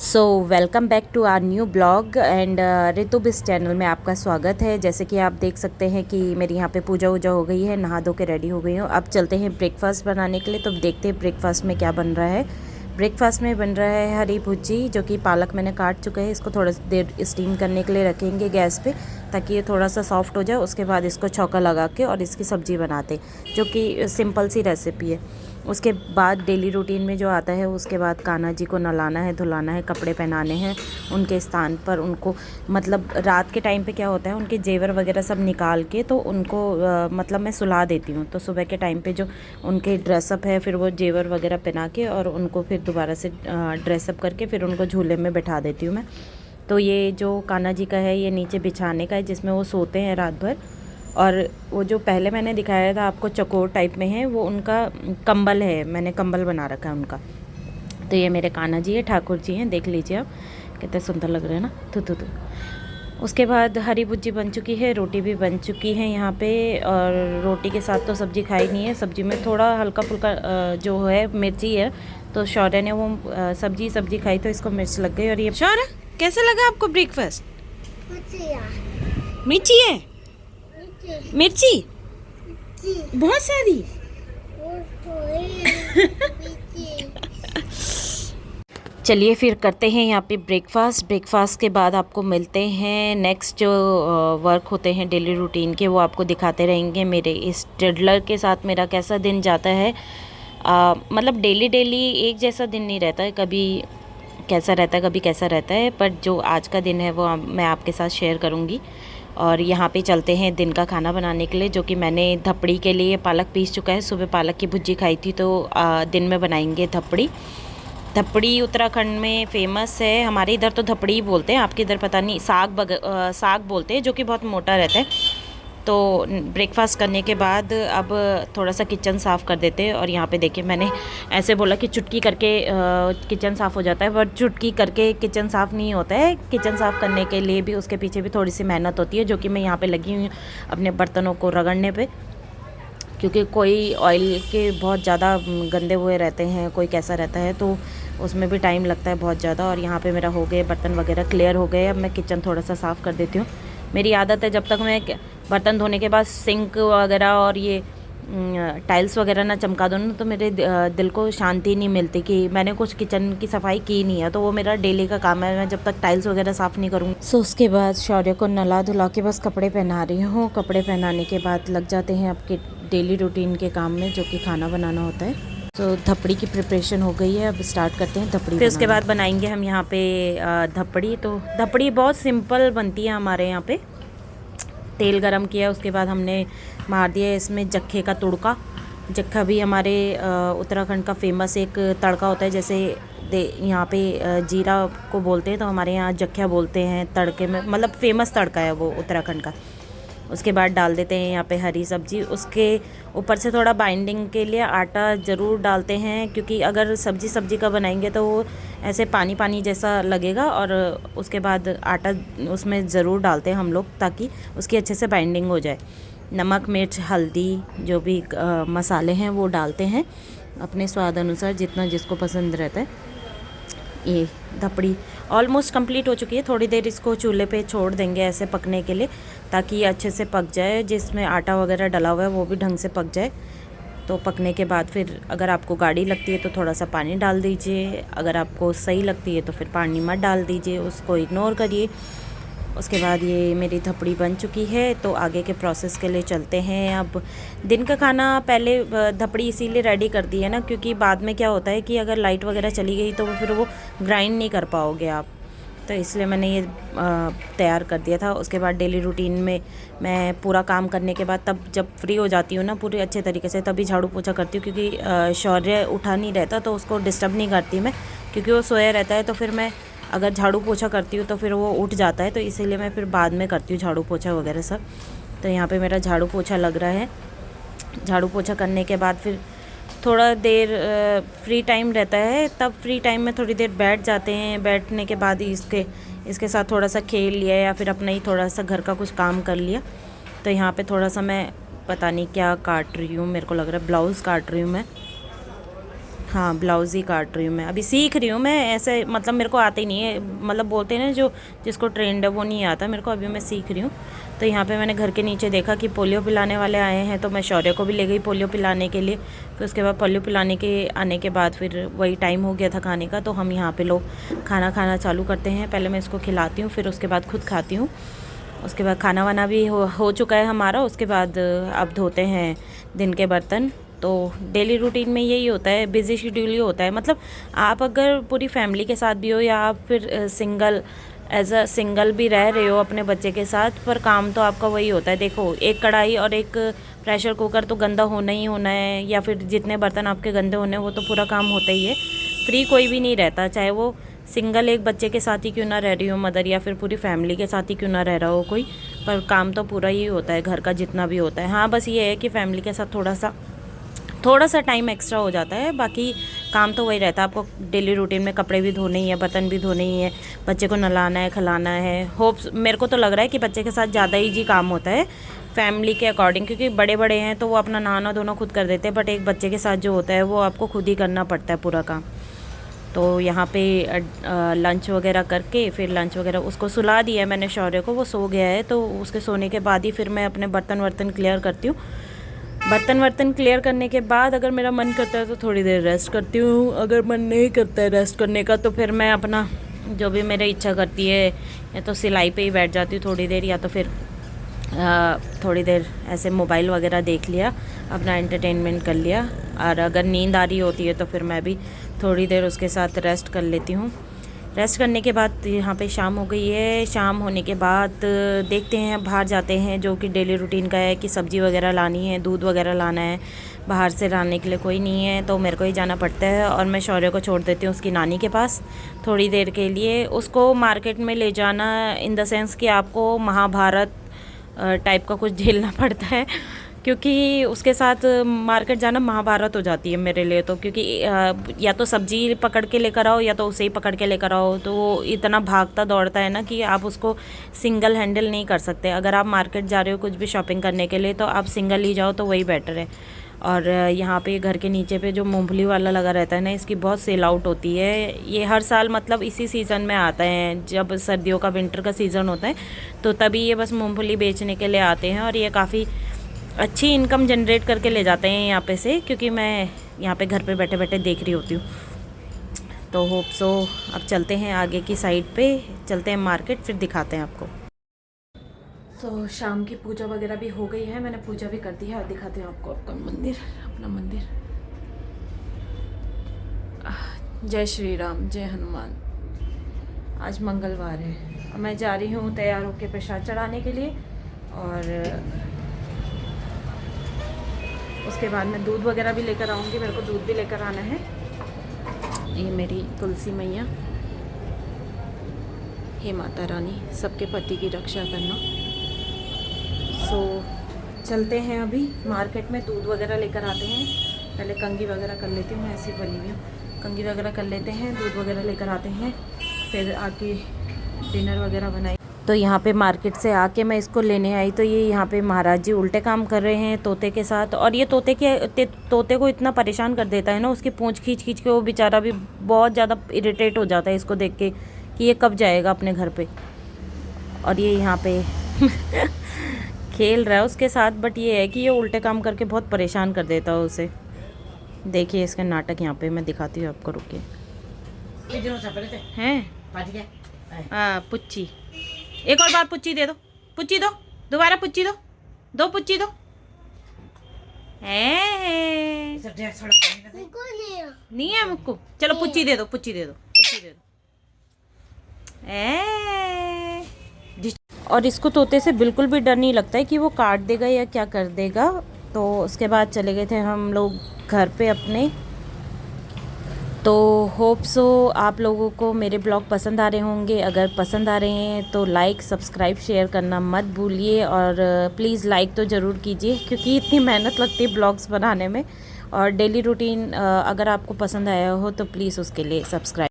So welcome back to our new blog and Ritu बिस channel में आपका स्वागत है। जैसे कि आप देख सकते हैं कि मेरी यहाँ पे पूजा वूजा हो गई है, नहा धो के रेडी हो गई हूँ। अब चलते हैं ब्रेकफास्ट बनाने के लिए। तो देखते हैं ब्रेकफास्ट में क्या बन रहा है। ब्रेकफास्ट में बन रहा है हरी भुजी, जो कि पालक मैंने काट चुका है। इसको थोड़ा देर स्टीम करने के लिए रखेंगे गैस पे, ताकि ये थोड़ा सा सॉफ्ट हो जाए। उसके बाद इसको छौंका लगा के और इसकी सब्ज़ी बनाते, जो कि सिंपल सी रेसिपी है। उसके बाद डेली रूटीन में जो आता है, उसके बाद कान्हा जी को नहलाना है, धुलाना है, कपड़े पहनाने हैं उनके स्थान पर। उनको मतलब रात के टाइम पे क्या होता है, उनके जेवर वगैरह सब निकाल के तो उनको मतलब मैं सुला देती हूँ। तो सुबह के टाइम पे जो उनके ड्रेसअप है, फिर वो जेवर वगैरह पहना के और उनको फिर दोबारा से ड्रेसअप करके फिर उनको झूले में बैठा देती हूँ मैं। तो ये जो कान्हा जी का है, ये नीचे बिछाने का है, जिसमें वो सोते हैं रात भर। और वो जो पहले मैंने दिखाया था आपको चकोर टाइप में है, वो उनका कंबल है, मैंने कंबल बना रखा है उनका। तो ये मेरे कान्हा जी है, ठाकुर जी हैं, देख लीजिए आप कितने सुंदर लग रहे हैं ना। तो उसके बाद हरी भुजी बन चुकी है, रोटी भी बन चुकी है यहाँ पे। और रोटी के साथ तो सब्ज़ी खाई नहीं है, सब्ज़ी में थोड़ा हल्का फुल्का जो है मिर्ची है। तो शौर्य ने वो सब्जी खाई तो इसको मिर्च लग गई। और ये शौर्य, कैसा लगा आपको ब्रेकफास्ट? मिर्ची है, मिर्ची बहुत सारी। चलिए फिर करते हैं यहाँ पे ब्रेकफास्ट के बाद आपको मिलते हैं। नेक्स्ट जो वर्क होते हैं डेली रूटीन के, वो आपको दिखाते रहेंगे। मेरे इस टडलर के साथ मेरा कैसा दिन जाता है। मतलब डेली एक जैसा दिन नहीं रहता है, कभी कैसा रहता है, कभी कैसा रहता है। पर जो आज का दिन है वो मैं आपके साथ शेयर करूँगी। और यहाँ पे चलते हैं दिन का खाना बनाने के लिए, जो कि मैंने धपड़ी के लिए पालक पीस चुका है। सुबह पालक की भुजी खाई थी, तो दिन में बनाएंगे धपड़ी। धपड़ी उत्तराखंड में फ़ेमस है। हमारे इधर तो धपड़ी ही बोलते हैं, आपके इधर पता नहीं, साग बोलते हैं, जो कि बहुत मोटा रहता है। तो ब्रेकफास्ट करने के बाद अब थोड़ा सा किचन साफ़ कर देते हैं। और यहाँ पे देखिए, मैंने ऐसे बोला कि चुटकी करके किचन साफ़ हो जाता है, पर चुटकी करके किचन साफ़ नहीं होता है। किचन साफ़ करने के लिए भी उसके पीछे भी थोड़ी सी मेहनत होती है, जो कि मैं यहाँ पे लगी हुई हूँ अपने बर्तनों को रगड़ने पे। क्योंकि कोई ऑयल के बहुत ज़्यादा गंदे हुए रहते हैं, कोई कैसा रहता है, तो उसमें भी टाइम लगता है बहुत ज़्यादा। और यहाँ पे मेरा हो गए, बर्तन वगैरह क्लियर हो गए। अब मैं किचन थोड़ा सा साफ़ कर देती हूँ। मेरी आदत है, जब तक मैं बर्तन धोने के बाद सिंक वगैरह और ये टाइल्स वगैरह ना चमका दूँ ना, तो मेरे दिल को शांति नहीं मिलती कि मैंने कुछ किचन की सफाई की नहीं है। तो वो मेरा डेली का काम है, मैं जब तक टाइल्स वगैरह साफ़ नहीं करूँगी। सो उसके बाद शौर्य को नहला धुला के बस कपड़े पहना रही हूँ। कपड़े पहनाने के बाद लग जाते हैं आपके डेली रूटीन के काम में, जो कि खाना बनाना होता है। तो धपड़ी की प्रिपरेशन हो गई है, अब स्टार्ट करते हैं धपड़ी। फिर उसके बाद बनाएंगे हम यहाँ पे धपड़ी। तो धपड़ी बहुत सिंपल बनती है हमारे यहाँ पे। तेल गरम किया, उसके बाद हमने मार दिया इसमें जक्खे का तुड़का। जक्खा भी हमारे उत्तराखंड का फेमस एक तड़का होता है। जैसे यहाँ पे जीरा को बोलते हैं, तो हमारे यहाँ जक्खा बोलते हैं तड़के में। मतलब फेमस तड़का है वो उत्तराखंड का। उसके बाद डाल देते हैं यहाँ पे हरी सब्जी। उसके ऊपर से थोड़ा बाइंडिंग के लिए आटा ज़रूर डालते हैं, क्योंकि अगर सब्जी का बनाएंगे तो वो ऐसे पानी पानी जैसा लगेगा। और उसके बाद आटा उसमें ज़रूर डालते हैं हम लोग, ताकि उसकी अच्छे से बाइंडिंग हो जाए। नमक, मिर्च, हल्दी, जो भी मसाले हैं वो डालते हैं अपने स्वाद अनुसार, जितना जिसको पसंद रहता है। ये धपड़ी ऑलमोस्ट कंप्लीट हो चुकी है। थोड़ी देर इसको चूल्हे पे छोड़ देंगे ऐसे पकने के लिए, ताकि ये अच्छे से पक जाए। जिसमें आटा वगैरह डला हुआ है वो भी ढंग से पक जाए। तो पकने के बाद फिर अगर आपको गाढ़ी लगती है तो थोड़ा सा पानी डाल दीजिए, अगर आपको सही लगती है तो फिर पानी मत डाल दीजिए, उसको इग्नोर करिए। उसके बाद ये मेरी धपड़ी बन चुकी है। तो आगे के प्रोसेस के लिए चलते हैं। अब दिन का खाना पहले धपड़ी इसीलिए रेडी कर दी है ना, क्योंकि बाद में क्या होता है कि अगर लाइट वगैरह चली गई तो फिर वो ग्राइंड नहीं कर पाओगे आप। तो इसलिए मैंने ये तैयार कर दिया था। उसके बाद डेली रूटीन में मैं पूरा काम करने के बाद, तब जब फ्री हो जाती हूँ ना पूरे अच्छे तरीके से, तभी झाड़ू पोछा करती हूँ। क्योंकि शौर्य उठा नहीं रहता, तो उसको डिस्टर्ब नहीं करती मैं, क्योंकि वो सोया रहता है। तो फिर मैं अगर झाड़ू पोछा करती हूँ तो फिर वो उठ जाता है, तो इसीलिए मैं फिर बाद में करती हूँ झाड़ू पोछा वगैरह सब। तो यहाँ पे मेरा झाड़ू पोछा लग रहा है। झाड़ू पोछा करने के बाद फिर थोड़ा देर फ्री टाइम रहता है, तब फ्री टाइम में थोड़ी देर बैठ जाते हैं। बैठने के बाद ही इसके साथ थोड़ा सा खेल लिया, या फिर अपना ही थोड़ा सा घर का कुछ काम कर लिया। तो यहाँ पे थोड़ा सा मैं पता नहीं क्या काट रही हूँ, मेरे को लग रहा है ब्लाउज़ काट रही हूँ मैं। हाँ, ब्लाउज़ ही काट रही हूँ मैं, अभी सीख रही हूँ मैं, ऐसे मतलब मेरे को आते ही नहीं है, मतलब बोलते हैं ना जो जिसको ट्रेंड है वो नहीं आता मेरे को, अभी मैं सीख रही हूँ। तो यहाँ पे मैंने घर के नीचे देखा कि पोलियो पिलाने वाले आए हैं, तो मैं शौर्य को भी ले गई पोलियो पिलाने के लिए। फिर उसके बाद पोलियो पिलाने के आने के बाद फिर वही टाइम हो गया था खाने का, तो हम यहाँ पर लोग खाना खाना चालू करते हैं। पहले मैं इसको खिलाती हूँ, फिर उसके बाद खुद खाती हूँ। उसके बाद खाना वाना भी हो चुका है हमारा। उसके बाद अब धोते हैं दिन के बर्तन। तो डेली रूटीन में यही होता है, बिज़ी शेड्यूल ही होता है। मतलब आप अगर पूरी फैमिली के साथ भी हो या आप फिर सिंगल एज अ सिंगल भी रह रहे हो अपने बच्चे के साथ, पर काम तो आपका वही होता है। देखो, एक कढ़ाई और एक प्रेशर कुकर तो गंदा होना ही होना है, या फिर जितने बर्तन आपके गंदे होने हैं वो तो पूरा काम होता ही है। फ्री कोई भी नहीं रहता, चाहे वो सिंगल एक बच्चे के साथ ही क्यों ना रह रही हो मदर, या फिर पूरी फैमिली के साथ ही क्यों ना रह रहा हो कोई, पर काम तो पूरा ही होता है घर का जितना भी होता है। हाँ, बस ये है कि फैमिली के साथ थोड़ा सा टाइम एक्स्ट्रा हो जाता है, बाकी काम तो वही रहता है। आपको डेली रूटीन में कपड़े भी धोने ही है, बर्तन भी धोने ही है, बच्चे को नहलाना है, खिलाना है। होप्स मेरे को तो लग रहा है कि बच्चे के साथ ज़्यादा ही जी काम होता है फैमिली के अकॉर्डिंग, क्योंकि बड़े बड़े हैं तो वो अपना नहाना धोना खुद कर देते हैं, बट एक बच्चे के साथ जो होता है वो आपको खुद ही करना पड़ता है पूरा काम। तो यहाँ पे लंच वगैरह करके फिर लंच वगैरह उसको सुला दिया मैंने शौर्य को, वो सो गया है। तो उसके सोने के बाद ही फिर मैं अपने बर्तन वर्तन क्लियर करती हूँ। बर्तन वर्तन क्लियर करने के बाद अगर मेरा मन करता है तो थोड़ी देर रेस्ट करती हूँ, अगर मन नहीं करता है रेस्ट करने का तो फिर मैं अपना जो भी मेरी इच्छा करती है, या तो सिलाई पे ही बैठ जाती हूँ थोड़ी देर, या तो फिर थोड़ी देर ऐसे मोबाइल वगैरह देख लिया, अपना एंटरटेनमेंट कर लिया। और अगर नींद आ रही होती है तो फिर मैं भी थोड़ी देर उसके साथ रेस्ट कर लेती हूँ। रेस्ट करने के बाद यहाँ पे शाम हो गई है। शाम होने के बाद देखते हैं, बाहर जाते हैं, जो कि डेली रूटीन का है कि सब्ज़ी वगैरह लानी है, दूध वगैरह लाना है। बाहर से लाने के लिए कोई नहीं है तो मेरे को ही जाना पड़ता है, और मैं शौर्य को छोड़ देती हूँ उसकी नानी के पास थोड़ी देर के लिए। उसको मार्केट में ले जाना इन द सेंस कि आपको महाभारत टाइप का कुछ झेलना पड़ता है, क्योंकि उसके साथ मार्केट जाना महाभारत हो जाती है मेरे लिए तो। क्योंकि या तो सब्ज़ी पकड़ के लेकर आओ या तो उसे ही पकड़ के लेकर आओ, तो वो इतना भागता दौड़ता है ना कि आप उसको सिंगल हैंडल नहीं कर सकते। अगर आप मार्केट जा रहे हो कुछ भी शॉपिंग करने के लिए तो आप सिंगल ही जाओ तो वही बेटर है। और यहाँ पे घर के नीचे पे जो मूंगफली वाला लगा रहता है ना, इसकी बहुत सेल आउट होती है। ये हर साल मतलब इसी सीज़न में आता है, जब सर्दियों का विंटर का सीज़न होता है तो तभी ये बस मूंगफली बेचने के लिए आते हैं, और ये काफ़ी अच्छी इनकम जनरेट करके ले जाते हैं यहाँ पे से, क्योंकि मैं यहाँ पे घर पे बैठे बैठे देख रही होती हूँ। तो होप सो अब चलते हैं आगे की साइड पे, चलते हैं मार्केट, फिर दिखाते हैं आपको। तो शाम की पूजा वगैरह भी हो गई है, मैंने पूजा भी कर दी है, दिखाते हैं आपको अपना मंदिर। जय श्री राम, जय हनुमान। आज मंगलवार है, मैं जा रही हूँ तैयार होकर प्रसाद चढ़ाने के लिए, और उसके बाद मैं दूध वगैरह भी लेकर आऊँगी, मेरे को दूध भी लेकर आना है। ये मेरी तुलसी मैया, हे माता रानी, सबके पति की रक्षा करना। सो चलते हैं अभी मार्केट में, दूध वगैरह लेकर आते हैं। पहले कंघी वगैरह कर लेती हूँ, मैं ऐसी बनी हुई हूँ, कंघी वगैरह कर लेते हैं, दूध वगैरह लेकर आते हैं, फिर आके डिनर वगैरह बनाए। तो यहाँ पे मार्केट से आके मैं इसको लेने आई, तो ये यहाँ पे महाराज जी उल्टे काम कर रहे हैं तोते के साथ। और ये तोते को इतना परेशान कर देता है ना, उसकी पूंछ खींच खींच के वो बेचारा भी बहुत ज़्यादा इरिटेट हो जाता है इसको देख के कि ये कब जाएगा अपने घर पे। और ये यहाँ पे खेल रहा है उसके साथ, बट ये है कि ये उल्टे काम करके बहुत परेशान कर देता है उसे। देखिए इसका नाटक यहाँ पे मैं दिखाती हूँ आपको, रुकिए। हैं हाँ, पुच्ची, एक और बार पुच्ची दे दो, पुच्ची दो, दोबारा पुच्ची दो पुच्ची दो। नहीं है मुक्कू, चलो पुच्ची दे दो। और इसको तोते से बिल्कुल भी डर नहीं लगता है कि वो काट देगा या क्या कर देगा। तो उसके बाद चले गए थे हम लोग घर पे अपने। तो होप सो आप लोगों को मेरे ब्लॉग पसंद आ रहे होंगे। अगर पसंद आ रहे हैं तो लाइक, सब्सक्राइब, शेयर करना मत भूलिए, और प्लीज़ लाइक तो ज़रूर कीजिए, क्योंकि इतनी मेहनत लगती है ब्लॉग्स बनाने में। और डेली रूटीन अगर आपको पसंद आया हो तो प्लीज़ उसके लिए सब्सक्राइब